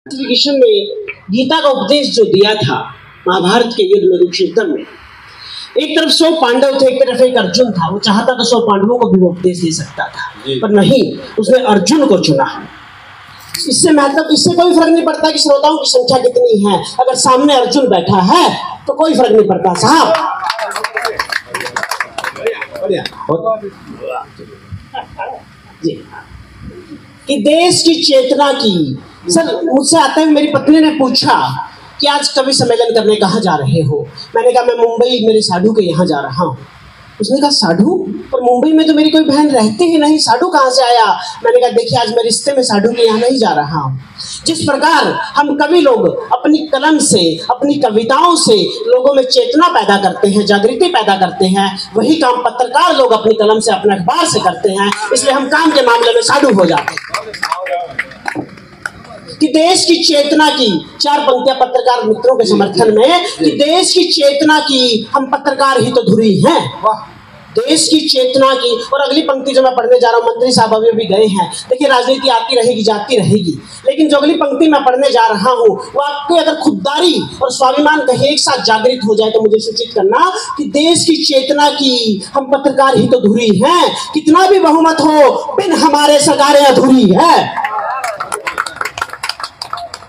श्री कृष्ण ने गीता का उपदेश जो दिया था महाभारत के युद्ध में कुरुक्षेत्र में, एक तरफ 100 पांडव थे, एक तरफ एक अर्जुन था। वो चाहता था 100 पांडवों को भी वो उपदेश दे सकता था, पर नहीं, उसने अर्जुन को चुना। इससे मतलब इससे कोई फर्क नहीं पड़ता कि श्रोताओं की संख्या कितनी है, अगर सामने अर्जुन बैठा है तो कोई फर्क नहीं पड़ता साहब। जी, कि देश की चेतना की। सर, मुझसे आते हुए मेरी पत्नी ने पूछा कि आज कवि सम्मेलन करने कहाँ जा रहे हो। मैंने कहा मैं मुंबई मेरे साधु के यहाँ जा रहा हूँ। उसने कहा साधु? पर मुंबई में तो मेरी कोई बहन रहती ही नहीं, साधु कहाँ से आया? मैंने कहा देखिए, आज मैं रिश्ते में साधु के यहाँ नहीं जा रहा हूँ। जिस प्रकार हम कवि लोग अपनी कलम से, अपनी कविताओं से लोगों में चेतना पैदा करते हैं, जागृति पैदा करते हैं, वही काम पत्रकार लोग अपनी कलम से, अपने अखबार से करते हैं। इसलिए हम काम के मामले में साधु हो जाते हैं। कि देश की चेतना की 4 पंक्तियां पत्रकार मित्रों के समर्थन में, कि देश की चेतना की हम पत्रकार ही तो धुरी हैं। देश की चेतना की। और अगली पंक्ति जो मैं पढ़ने जा रहा हूँ, मंत्री साहब अभी गए हैं। देखिए, राजनीति आती रहेगी जाती रहेगी, लेकिन जो अगली पंक्ति मैं पढ़ने जा रहा हूँ वो आपके अगर खुददारी और स्वाभिमान कहीं एक साथ जागृत हो जाए तो मुझे सूचित करना कि देश की चेतना की हम पत्रकार ही तो धुरी हैं। कितना भी बहुमत हो, बिन हमारे सरकारें अधूरी है।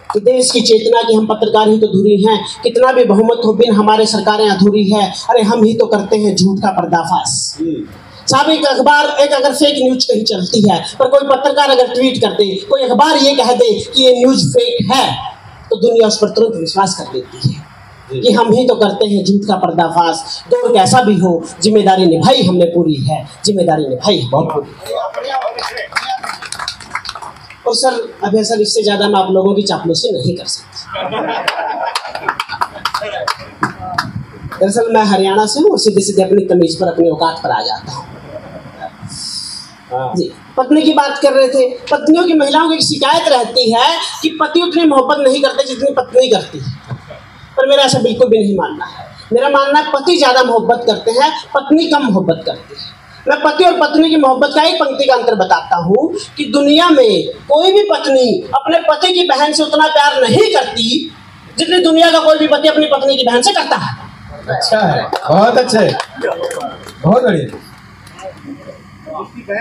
कि देश की चेतना की हम पत्रकार ही तो धुरी हैं, कितना भी बहुमत हो, बिन हमारे सरकारें अधूरी है। अरे हम ही तो करते हैं झूठ का पर्दाफाश। साहब, एक अगर फेक न्यूज कहीं चलती है, पर कोई पत्रकार अगर ट्वीट कर दे, कोई अखबार ये कह दे कि ये न्यूज फेक है, तो दुनिया उस पर तुरंत विश्वास कर देती है कि हम ही तो करते हैं झूठ का पर्दाफाश। दौर कैसा भी हो, जिम्मेदारी निभाई हमने पूरी है, जिम्मेदारी निभाई बहुत पूरी। और सर, अभी सर इससे ज्यादा मैं आप लोगों की चापलूसी नहीं कर सकता। दरअसल मैं हरियाणा से हूँ और सीधे सीधे अपनी तमीज पर, अपनी औकात पर आ जाता हूँ। जी, पत्नी की बात कर रहे थे। पत्नियों की, महिलाओं की शिकायत रहती है कि पति उतनी मोहब्बत नहीं करते जितनी पत्नी करती है, पर मेरा ऐसा बिल्कुल भी नहीं मानना है। मेरा मानना है पति ज्यादा मोहब्बत करते हैं, पत्नी कम मोहब्बत करती है। मैं पति और पत्नी की मोहब्बत का एक पंक्ति का अंतर बताता हूँ कि दुनिया में कोई भी पत्नी अपने पति की बहन से उतना प्यार नहीं करती जितनी दुनिया का कोई भी पति अपनी पत्नी की बहन से करता है। अच्छा है, बहुत अच्छे, बहुत बढ़िया।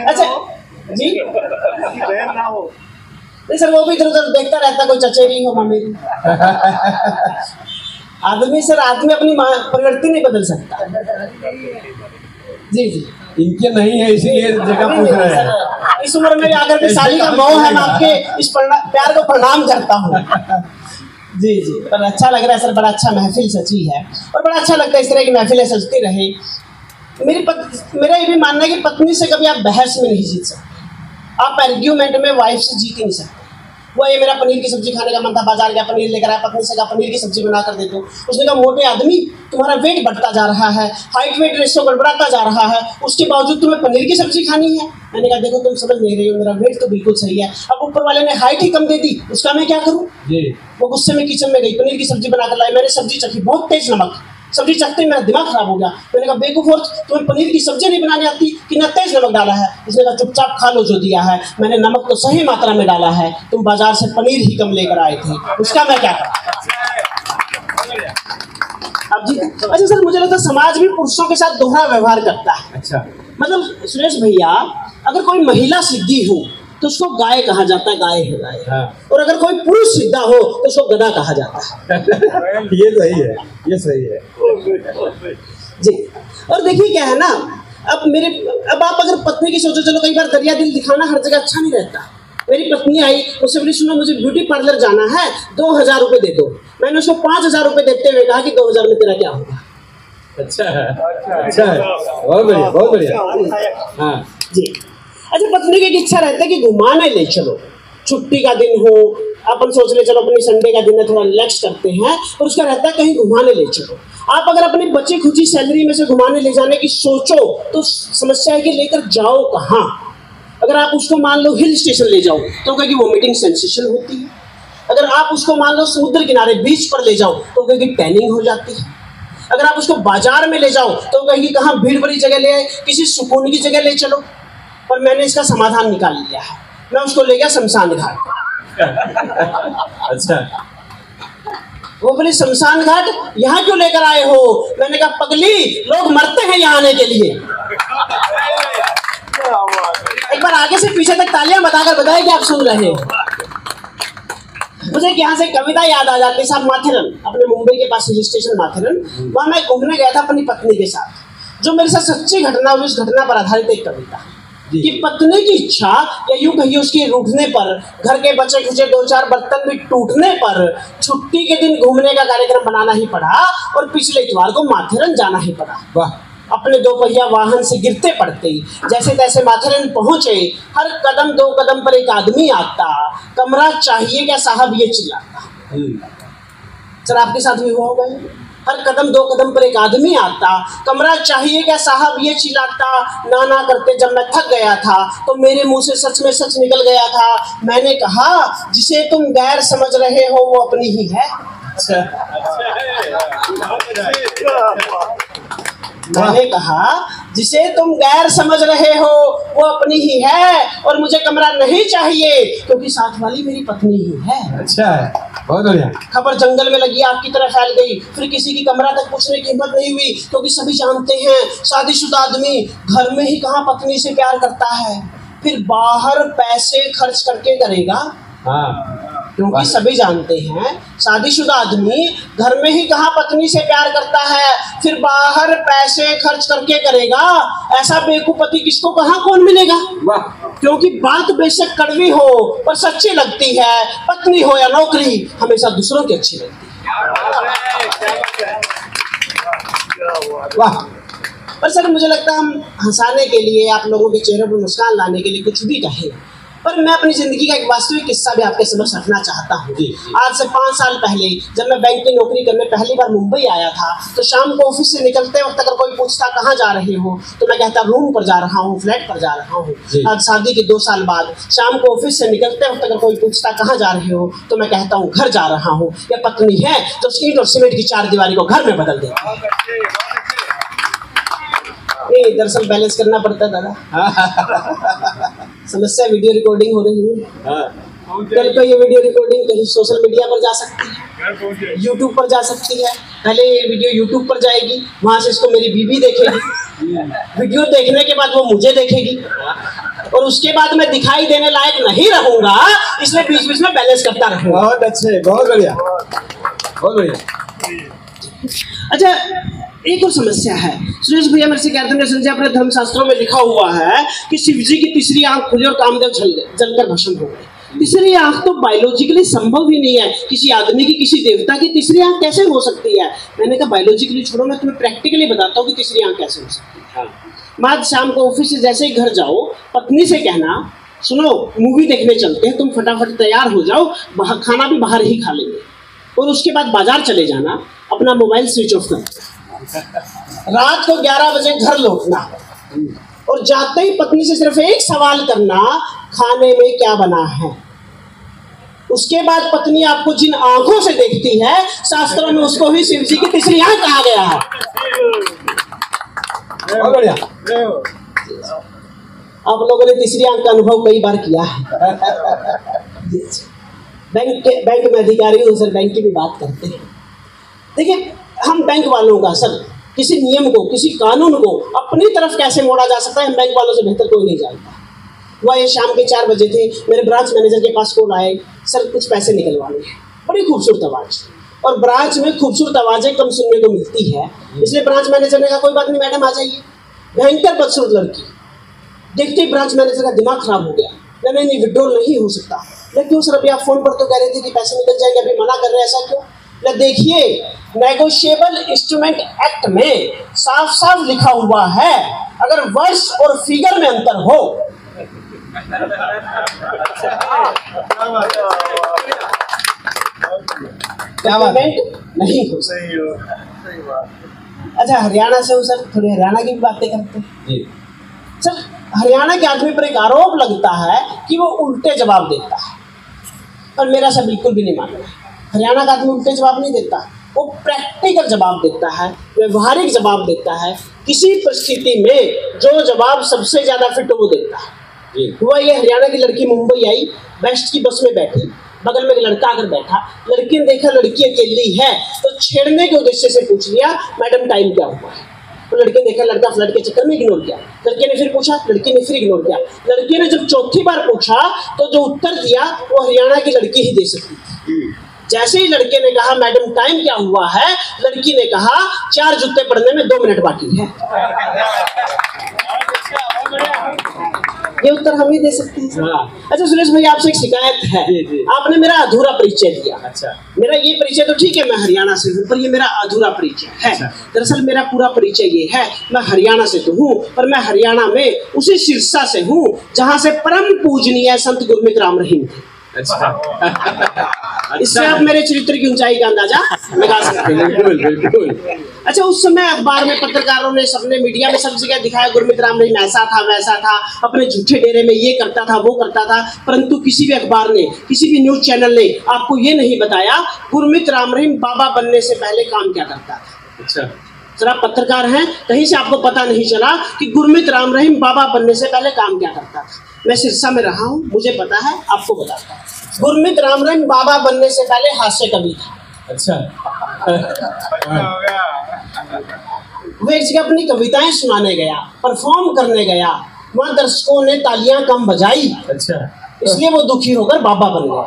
अच्छा जी, बहन ना हो नहीं सर, वो भी इधर उधर देखता रहता, कोई चचेरी हो ममेरी। आदमी सर, आदमी अपनी प्रवृत्ति नहीं बदल सकता। जी जी, इनके नहीं है, इसीलिए जगह पूछ रहे हैं। इस उम्र में आकर के शादी का मोह है, मैं आपके इस प्यार को प्रणाम करता हूँ। जी जी, पर अच्छा लग रहा है सर, बड़ा अच्छा महफिल सची है और बड़ा अच्छा लगता है इस तरह की महफिलें सजती रहे। मेरा ये भी मानना है कि पत्नी से कभी आप बहस में नहीं जीत सकते, आप आर्ग्यूमेंट में वाइफ से जीत ही नहीं सकते। वो ये मेरा पनीर की सब्जी खाने का मन था, बाजार गया, पनीर लेकर आया, पत्नी से कहा पनीर की सब्जी बना कर दे दो। उसने कहा मोटे आदमी, तुम्हारा वेट बढ़ता जा रहा है, हाइट वेट रेशियो गड़बड़ाता जा रहा है, उसके बावजूद तुम्हें पनीर की सब्जी खानी है। मैंने कहा देखो, तुम समझ नहीं रही हो, मेरा वेट तो बिल्कुल सही है। अब ऊपर वाले ने हाइट ही कम दे दी, उसका मैं क्या करूँ? वो गुस्से में किचन में गई, पनीर की सब्जी बनाकर लाई। मैंने सब्जी चखी, बहुत तेज नमक। सब्जी चखते ही मेरा दिमाग खराब हो गया। मैंने कहा बेवकूफ, तुम्हें पनीर की सब्जी नहीं बनाने आती, कितना तेज नमक डाला है? उसने कहा चुपचाप खा लो जो दिया है, मैंने नमक तो सही मात्रा में डाला है, तुम बाजार से पनीर ही कम लेकर आए थे, उसका मैं क्या करूं? अब जी, अच्छा सर, मुझे लगता है समाज भी पुरुषों के साथ दोहरा व्यवहार करता है। अच्छा, मतलब सुरेश भैया, अगर कोई महिला सिद्धि हो तो उसको गाय कहा जाता है, गाय है गाय। हाँ। और अगर कोई पुरुष सिद्धा हो तो उसको गधा कहा जाता है। ये सही है, ये सही है जी। और देखिए क्या है ना, अब आप अगर पत्नी की सोचो, चलो कई बार दरिया दिल दिखाना हर जगह अच्छा नहीं रहता। मेरी पत्नी आई, मुझसे बोली सुनो मुझे ब्यूटी पार्लर जाना है, 2000 रुपये दे दो। मैंने उसको 5000 रुपये देते हुए कहा कि 2000 में तेरा क्या होगा? अच्छा है, अच्छा है, बहुत बढ़िया, बहुत बढ़िया। हाँ जी। अच्छा, पत्नी की इच्छा रहता है कि घुमाने ले चलो, छुट्टी का दिन हो, अपन सोच ले चलो अपनी संडे का दिन है, थोड़ा रिलैक्स करते हैं, और उसका रहता है कहीं घुमाने ले चलो। आप अगर अपनी बची खुची सैलरी में से घुमाने ले जाने की सोचो तो समस्या है कि लेकर जाओ कहाँ। अगर आप उसको मान लो हिल स्टेशन ले जाओ तो कहेगी वोमिटिंग सेंसेशन होती है। अगर आप उसको मान लो समुद्र किनारे बीच पर ले जाओ तो कहेगी टैनिंग हो जाती है। अगर आप उसको बाजार में ले जाओ तो कहेगी कहाँ भीड़ भरी जगह ले आए, किसी सुकून की जगह ले चलो। पर मैंने इसका समाधान निकाल लिया है, मैं उसको ले गया शमशान घाट। अच्छा। वो बोले शमशान घाट यहाँ क्यों लेकर आए हो? मैंने कहा पगली, लोग मरते हैं यहाँ आने के लिए। एक बार आगे से पीछे तक तालियां बताकर बताए कि आप सुन रहे हैं। मुझे यहाँ से कविता याद आ जाती है, साहब माथेरन, अपने मुंबई के पास हिल स्टेशन माथेरन, वहाँ मैं घूमने गया था अपनी पत्नी के साथ। जो मेरे साथ सच्ची घटना हुई, उस घटना पर आधारित एक कविता कि पत्नी की इच्छा या यूं कहिए उसके रूठने पर, घर के बचे खुचे 2-4 बर्तन भी टूटने पर छुट्टी के दिन घूमने का कार्यक्रम बनाना ही पड़ा और पिछले इतवार को माथेरन जाना ही पड़ा। वाह। अपने 2 पहिया वाहन से गिरते पड़ते जैसे तैसे माथेरन पहुंचे। हर कदम 2 कदम पर एक आदमी आता, कमरा चाहिए क्या साहब ये चिल्लाता। सर आपके साथ भी हुआ होगा? हर कदम 2 कदम पर एक आदमी आता, कमरा चाहिए क्या साहब ये चिल्लाता। ना करते जब मैं थक गया था तो मेरे मुंह से सच में सच निकल गया था। मैंने कहा जिसे तुम गैर समझ रहे हो वो अपनी ही है। मैंने कहा जिसे तुम गैर समझ रहे हो वो अपनी ही है और मुझे कमरा नहीं चाहिए क्योंकि साथ वाली मेरी पत्नी ही है। अच्छा है, बहुत बढ़िया। खबर जंगल में लगी आग की तरह फैल गई। फिर किसी की कमरा तक पूछने की हिम्मत नहीं हुई क्योंकि सभी जानते हैं शादीशुदा आदमी घर में ही कहाँ पत्नी से प्यार करता है, फिर बाहर पैसे खर्च करके करेगा। हाँ, क्योंकि सभी जानते हैं शादीशुदा आदमी घर में ही कहाँ पत्नी से प्यार करता है, फिर बाहर पैसे खर्च करके करेगा। ऐसा बेवकूफ पति किसको कहाँ कौन मिलेगा? क्योंकि बात बेशक कड़वी हो पर सच्ची लगती है। पत्नी हो या नौकरी हमेशा दूसरों की अच्छी लगती है। वाह। पर सर मुझे लगता है हम हंसाने के लिए, आप लोगों के चेहरे पर मुस्कान लाने के लिए कुछ भी कहें, पर मैं अपनी जिंदगी का एक वास्तविक किस्सा भी आपके समझ रखना चाहता हूँ। आज से 5 साल पहले जब मैं बैंक की नौकरी करने पहली बार मुंबई आया था तो शाम को ऑफिस से निकलते वक्त अगर कोई पूछता कहाँ जा रहे हो तो मैं कहता रूम पर जा रहा हूँ, फ्लैट पर जा रहा हूँ। आज शादी के 2 साल बाद शाम को ऑफिस से निकलते वक्त अगर कोई पूछता कहाँ जा रहे हो तो मैं कहता हूँ घर जा रहा हूँ। या पत्नी है तो ईंट और सीमेंट की 4 दीवारी को घर में बदल देती है। नहीं, दरअसल बैलेंस करना पड़ता दादा। समस्या वीडियो रिकॉर्डिंग हो रही है। कल को ये वीडियो रिकॉर्डिंग कहीं सोशल मीडिया पर जा सकती है, यूट्यूब पर जा सकती है। पहले ये वीडियो यूट्यूब पर जाएगी, वहां से इसको मेरी बीवी देखेगी, वीडियो देखने के बाद वो मुझे देखेगी और उसके बाद मैं दिखाई देने लायक नहीं रहूंगा, इसलिए बीच बीच में बैलेंस करता रहूंगा। बहुत अच्छे, बहुत बढ़िया, बहुत बढ़िया। अच्छा, एक और समस्या है। सुरेश भैया मेरे से कहते हैं संजय अपने धर्मशास्त्रों में लिखा हुआ है कि शिव जी की तीसरी आंख खुली और कामदेव जलकर भस्म हो गए। तीसरी आंख तो बायोलॉजिकली संभव ही नहीं है। किसी आदमी की, किसी देवता की तीसरी आंख कैसे हो सकती है? मैंने कहा बायोलॉजिकली छोड़ो, मैं तुम्हें प्रैक्टिकली बताता हूँ कि तीसरी आंख कैसे हो सकती है। मैं आज शाम को ऑफिस से जैसे ही घर जाओ, पत्नी से कहना सुनो मूवी देखने चलते हैं, तुम फटाफट तैयार हो जाओ, खाना भी बाहर ही खा लेंगे, और उसके बाद बाजार चले जाना, अपना मोबाइल स्विच ऑफ कर रात को 11 बजे घर लौटना और जाते ही पत्नी से सिर्फ एक सवाल करना, खाने में क्या बना है। उसके बाद पत्नी आपको जिन आंखों से देखती है, शास्त्रों में उसको ही शिव जी की तीसरी आंख कहा गया है। बहुत बढ़िया। आप लोगों ने तीसरी आंख का अनुभव कई बार किया है। बैंक में अधिकारी हो सर, बैंक की भी बात करते हैं। देखिए, हम बैंक वालों का सर किसी नियम को, किसी कानून को अपनी तरफ कैसे मोड़ा जा सकता है, हम बैंक वालों से बेहतर कोई नहीं जानता। वह ये शाम के 4 बजे थे, मेरे ब्रांच मैनेजर के पास कॉल आए, सर कुछ पैसे निकलवाने हैं। बड़ी खूबसूरत आवाज़, और ब्रांच में खूबसूरत आवाज़ें कम सुनने को मिलती है, इसलिए ब्रांच मैनेजर ने कहा कोई बात नहीं मैडम आ जाइए। भयंकर बदसूरत लड़की, देखते ही ब्रांच मैनेजर का दिमाग खराब हो गया। नहीं विड्रॉल नहीं हो सकता। क्यों सर, अभी आप फोन पर तो कह रहे थे कि पैसे निकल जाएंगे, अभी मना कर रहे हैं, ऐसा क्यों? देखिए, नेगोशिएबल इंस्ट्रूमेंट एक्ट में साफ साफ लिखा हुआ है अगर वर्ष और फिगर में अंतर हो पेमेंट नहीं हो सकता। अच्छा, हरियाणा से हो सर, थोड़ी हरियाणा की भी बातें करते हैं। सर, हरियाणा के आदमी पर एक आरोप लगता है कि वो उल्टे जवाब देता है, और मेरा सर बिल्कुल भी नहीं मानना है। हरियाणा का आदमी उल्टे जवाब नहीं देता, वो प्रैक्टिकल जवाब देता है, व्यवहारिक जवाब देता है। किसी परिस्थिति में जो जवाब सबसे ज्यादा फिट वो देता है। हुआ ये, हरियाणा की लड़की मुंबई आई, बेस्ट की बस में बैठी, बगल में एक लड़का आकर बैठा, लड़की ने देखा लड़की अकेली है तो छेड़ने के उद्देश्य से पूछ लिया, मैडम टाइम क्या हुआ है? तो लड़के ने देखा लड़का फ्लड के चक्कर में इग्नोर किया। लड़के ने फिर पूछा, लड़की ने फिर इग्नोर किया। लड़के ने जब चौथी बार पूछा तो जो उत्तर दिया वो हरियाणा की लड़की ही दे सकती थी। जैसे ही लड़के ने कहा मैडम टाइम क्या हुआ है, लड़की ने कहा 4 जूते पड़ने में 2 मिनट बाकी है। ये उत्तर हम ही दे सकते हैं। अच्छा सुरेश भाई, आपसे एक शिकायत है। आपने मेरा अधूरा परिचय दिया। अच्छा। मेरा ये परिचय तो ठीक है, मैं हरियाणा से हूँ, पर ये मेरा अधूरा परिचय है। दरअसल मेरा पूरा परिचय ये है, मैं हरियाणा से तो हूँ, पर मैं हरियाणा में उसी सिरसा से हूँ जहाँ से परम पूजनीय संत गुरमीत राम रहीम थे। इससे आप मेरे चरित्र की ऊंचाई का अंदाजा लगा सकते हैं। बिल्कुल। अच्छा, उस समय अखबार में पत्रकारों ने, सबने, मीडिया में सब जगह दिखाया गुरमीत राम रहीम ऐसा था वैसा था, अपने झूठे डेरे में ये करता था वो करता था, परंतु किसी भी अखबार ने, किसी भी न्यूज चैनल ने आपको ये नहीं बताया गुरमीत राम रहीम बाबा बनने से पहले काम क्या करता था। अच्छा। सर आप पत्रकार हैं, कहीं से आपको पता नहीं चला कि गुरमीत राम रहीम बाबा बनने से पहले काम क्या करता था? मैं सिरसा में रहा हूँ, मुझे पता है, आपको बताता हूँ। गुरमीत राम रहीम बाबा बनने से पहले हास्य कवि था। अच्छा। वो एक जगह अपनी कविताएं सुनाने गया, परफॉर्म करने गया, वहाँ दर्शकों ने तालियां कम बजाई। अच्छा। इसलिए वो दुखी होकर बाबा बन गया।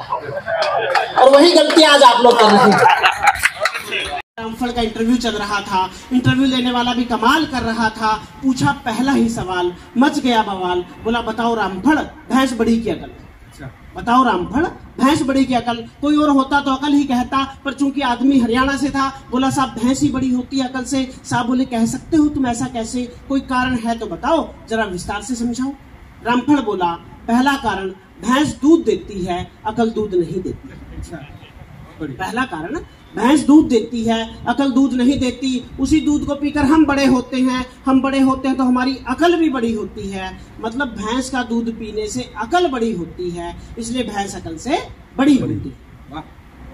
और वही गलती आज आप लोग कर रहे हैं। रामफल का इंटरव्यू चल रहा था, इंटरव्यू लेने वाला भी कमाल कर रहा था। पूछा पहला ही सवाल, मच गया बवाल। बोला बताओ रामफल, भैंस बड़ी की अकल। बताओ रामफल, भैंस बड़ी की अकल। कोई और होता तो अकल ही कहता, पर चूंकि आदमी हरियाणा से था, बोला साहब भैंस ही बड़ी होती है अकल से। साहब बोले कह सकते हो तुम ऐसा कैसे, कोई कारण है तो बताओ, जरा विस्तार से समझाओ। रामफल बोला पहला कारण, भैंस दूध देती है, अकल दूध नहीं देती। पहला कारण, भैंस दूध देती है, अकल दूध नहीं देती। उसी दूध को पीकर हम बड़े होते हैं, हम बड़े होते हैं तो हमारी अकल भी बड़ी होती है। मतलब भैंस का दूध पीने से अकल बड़ी होती है, इसलिए भैंस अकल से बड़ी होती है।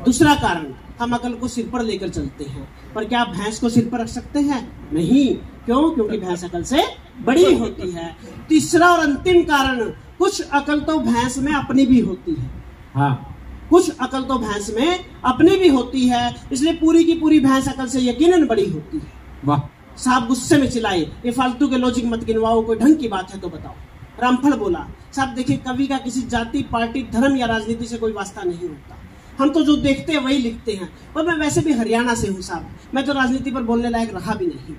दूसरा कारण, हम अकल को सिर पर लेकर चलते हैं, पर क्या आप भैंस को सिर पर रख सकते हैं? नहीं। क्यों? क्योंकि भैंस अकल से बड़ी होती है। तीसरा और अंतिम कारण, कुछ अकल तो भैंस में अपनी भी होती है। हाँ, कुछ अकल तो भैंस में अपनी भी होती है, इसलिए पूरी की पूरी भैंस अकल से यकीनन बड़ी होती है। वाह। साहब गुस्से में चिल्लाए, ये फालतू के लॉजिक मत गिनवाओ, कोई ढंग की बात है तो बताओ। रामफल बोला साहब देखिए, कवि का किसी जाति, पार्टी, धर्म या राजनीति से कोई वास्ता नहीं होता। हम तो जो देखते हैं वही लिखते हैं। और मैं वैसे भी हरियाणा से हूँ साहब, मैं तो राजनीति पर बोलने लायक रहा भी नहीं,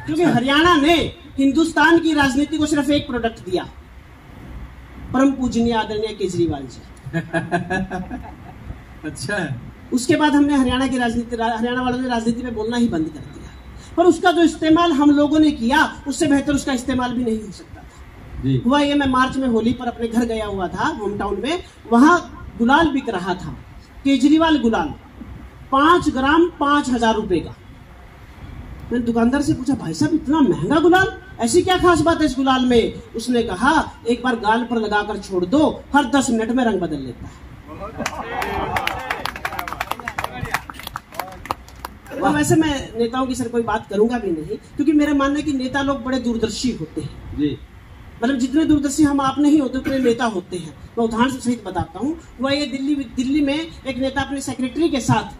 क्योंकि हरियाणा ने हिंदुस्तान की राजनीति को सिर्फ एक प्रोडक्ट दिया, परम पूजनीय आदरणीय केजरीवाल जी। अच्छा। उसके बाद हमने हरियाणा वालों ने राजनीति में बोलना ही बंद कर दिया। पर उसका जो इस्तेमाल हम लोगों ने किया, उससे बेहतर उसका इस्तेमाल भी नहीं हो सकता था जी। हुआ ये, मैं मार्च में होली पर अपने घर गया हुआ था, होम टाउन में, वहां गुलाल बिक रहा था, केजरीवाल गुलाल, 5 ग्राम 5,000 रुपए का। मैंने दुकानदार से पूछा भाई साहब इतना महंगा गुलाल, ऐसी क्या खास बात है इस गुलाल में? उसने कहा एक बार गाल पर लगाकर छोड़ दो, हर 10 मिनट में रंग बदल लेता है। और वैसे मैं नेताओं की सर कोई बात करूंगा भी नहीं, क्योंकि मेरा मानना है कि नेता लोग बड़े दूरदर्शी होते हैं जी। मतलब जितने दूरदर्शी हम आप नहीं होते उतने नेता होते हैं। मैं उदाहरण सहित बताता हूँ। वह ये दिल्ली में एक नेता अपने सेक्रेटरी के साथ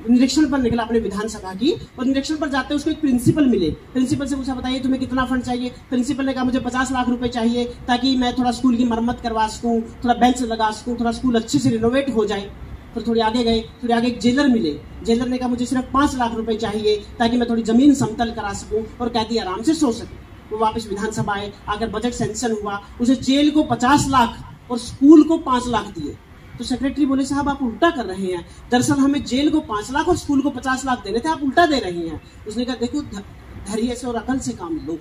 निरीक्षण पर निकला अपने विधानसभा की, और निरीक्षण पर जाते उसको एक प्रिंसिपल मिले। प्रिंसिपल से पूछा बताइए तुम्हें कितना फंड चाहिए? प्रिंसिपल ने कहा मुझे 50 लाख रुपए चाहिए, ताकि मैं थोड़ा स्कूल की मरम्मत करवा सकूं, थोड़ा बेंच लगा सकूं, थोड़ा स्कूल अच्छे से रिनोवेट हो जाए। फिर थोड़ी आगे गए, थोड़ी आगे एक जेलर मिले। जेलर ने कहा मुझे सिर्फ 5 लाख रुपए चाहिए, ताकि मैं थोड़ी जमीन समतल करा सकूं और कैदी आराम से सो सके। वो वापस विधानसभा आए, आकर बजट सेंक्शन हुआ, उसे जेल को 50 लाख और स्कूल को 5 लाख दिए। तो सेक्रेटरी बोले साहब आप उल्टा कर रहे हैं, दरअसल हमें जेल को 5 लाख और स्कूल को 50 लाख देने थे, आप उल्टा दे रहे हैं। उसने कहा देखो धैर्य से और अकल से काम लो,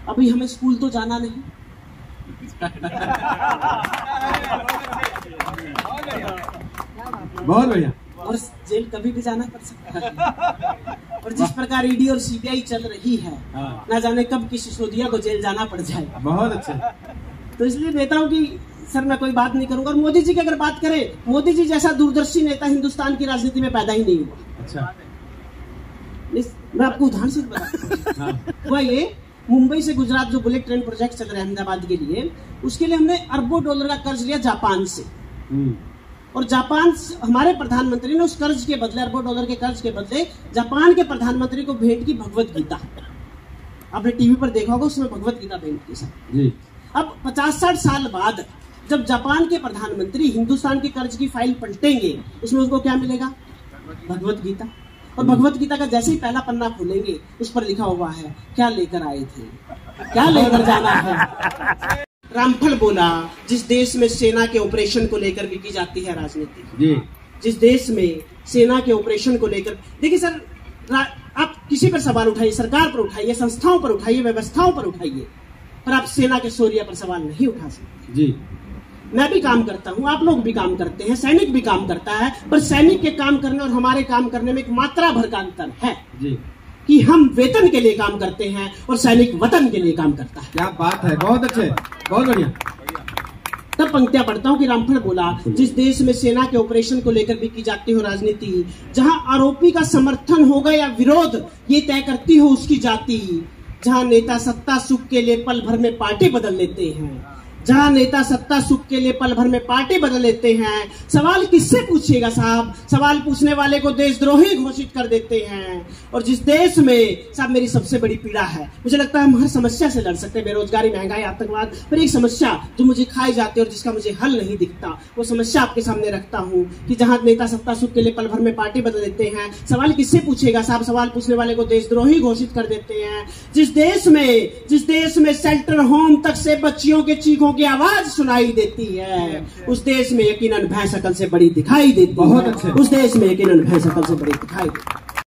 अभी हमें स्कूल तो जाना नहीं। बहुत बढ़िया। और जेल कभी भी जाना पड़ सकता है। और जिस प्रकार ईडी और सीबीआई चल रही है, ना जाने कब किसी सिसोदिया को जेल जाना पड़ जाए। बहुत अच्छा। तो इसलिए नेताओं की सर मैं कोई बात नहीं करूंगा। और मोदी जी की अगर बात करें, मोदी जी जैसा दूरदर्शी नेता हिंदुस्तान की राजनीति में पैदा ही नहीं हुआ। अच्छा। मैं आपको उदाहरण से बताता हूँ। हुआ ये, मुंबई से गुजरात जो बुलेट ट्रेन प्रोजेक्ट चल रहा है अहमदाबाद के लिए, उसके लिए हमने अरबों डॉलर का कर्ज लिया जापान से। और जापान हमारे प्रधानमंत्री ने उस कर्ज के बदले, अरबों डॉलर के कर्ज के बदले जापान के प्रधानमंत्री को भेंट की भगवत गीता। आपने टीवी पर देखा होगा, उसमें भगवत गीता भेंट की सर जी। अब 50-60 साल बाद जब जापान के प्रधानमंत्री हिंदुस्तान के कर्ज की फाइल पलटेंगे, उसमें उनको क्या मिलेगा? भगवत गीता। और भगवत गीता का जैसे ही पहला पन्ना खोलेंगे, उस पर लिखा हुआ है क्या लेकर आए थे, क्या लेकर जाना है। रामफल बोला, जिस देश में सेना के ऑपरेशन को लेकर भी की जाती है राजनीति जी, जिस देश में सेना के ऑपरेशन को लेकर, देखिए सर, आप किसी पर सवाल उठाइए, सरकार पर उठाइए, संस्थाओं पर उठाइए, व्यवस्थाओं पर उठाइए, पर आप सेना के शौर्य पर सवाल नहीं उठा सकते जी। मैं भी काम करता हूं, आप लोग भी काम करते हैं, सैनिक भी काम करता है, पर सैनिक के काम करने और हमारे काम करने में एक मात्रा भर का अंतर है जी, कि हम वेतन के लिए काम करते हैं और सैनिक वतन के लिए काम करता है। क्या बात है, बहुत अच्छे, बहुत बढ़िया। तब पंक्तियां पढ़ता हूं कि रामफल बोला, जिस देश में सेना के ऑपरेशन को लेकर भी की जाती हो राजनीति, जहां आरोपी का समर्थन होगा या विरोध ये तय करती हो उसकी जाति, जहां नेता सत्ता सुख के लिए पल भर में पार्टी बदल लेते हैं, जहां नेता सत्ता सुख के लिए पल भर में पार्टी बदल लेते हैं, सवाल किससे पूछिएगा साहब, सवाल पूछने वाले को देशद्रोही घोषित कर देते हैं। और जिस देश में, साहब मेरी सबसे बड़ी पीड़ा है, मुझे लगता है हम हर समस्या से लड़ सकते हैं, बेरोजगारी, महंगाई, आतंकवाद, पर एक समस्या जो मुझे खाई जाती है और जिसका मुझे हल नहीं दिखता, वो समस्या आपके सामने रखता हूँ कि जहां नेता सत्ता सुख के लिए पल भर में पार्टी बदल देते हैं, सवाल किससे पूछेगा साहब, सवाल पूछने वाले को देशद्रोही घोषित कर देते हैं। जिस देश में शेल्टर होम तक से बच्चियों के चीखों की आवाज सुनाई देती है, उस देश में यकीनन भैंस अकल से बड़ी दिखाई देती है। बहुत अच्छे। उस देश में यकीनन भैंस अकल से बड़ी दिखाई देती है।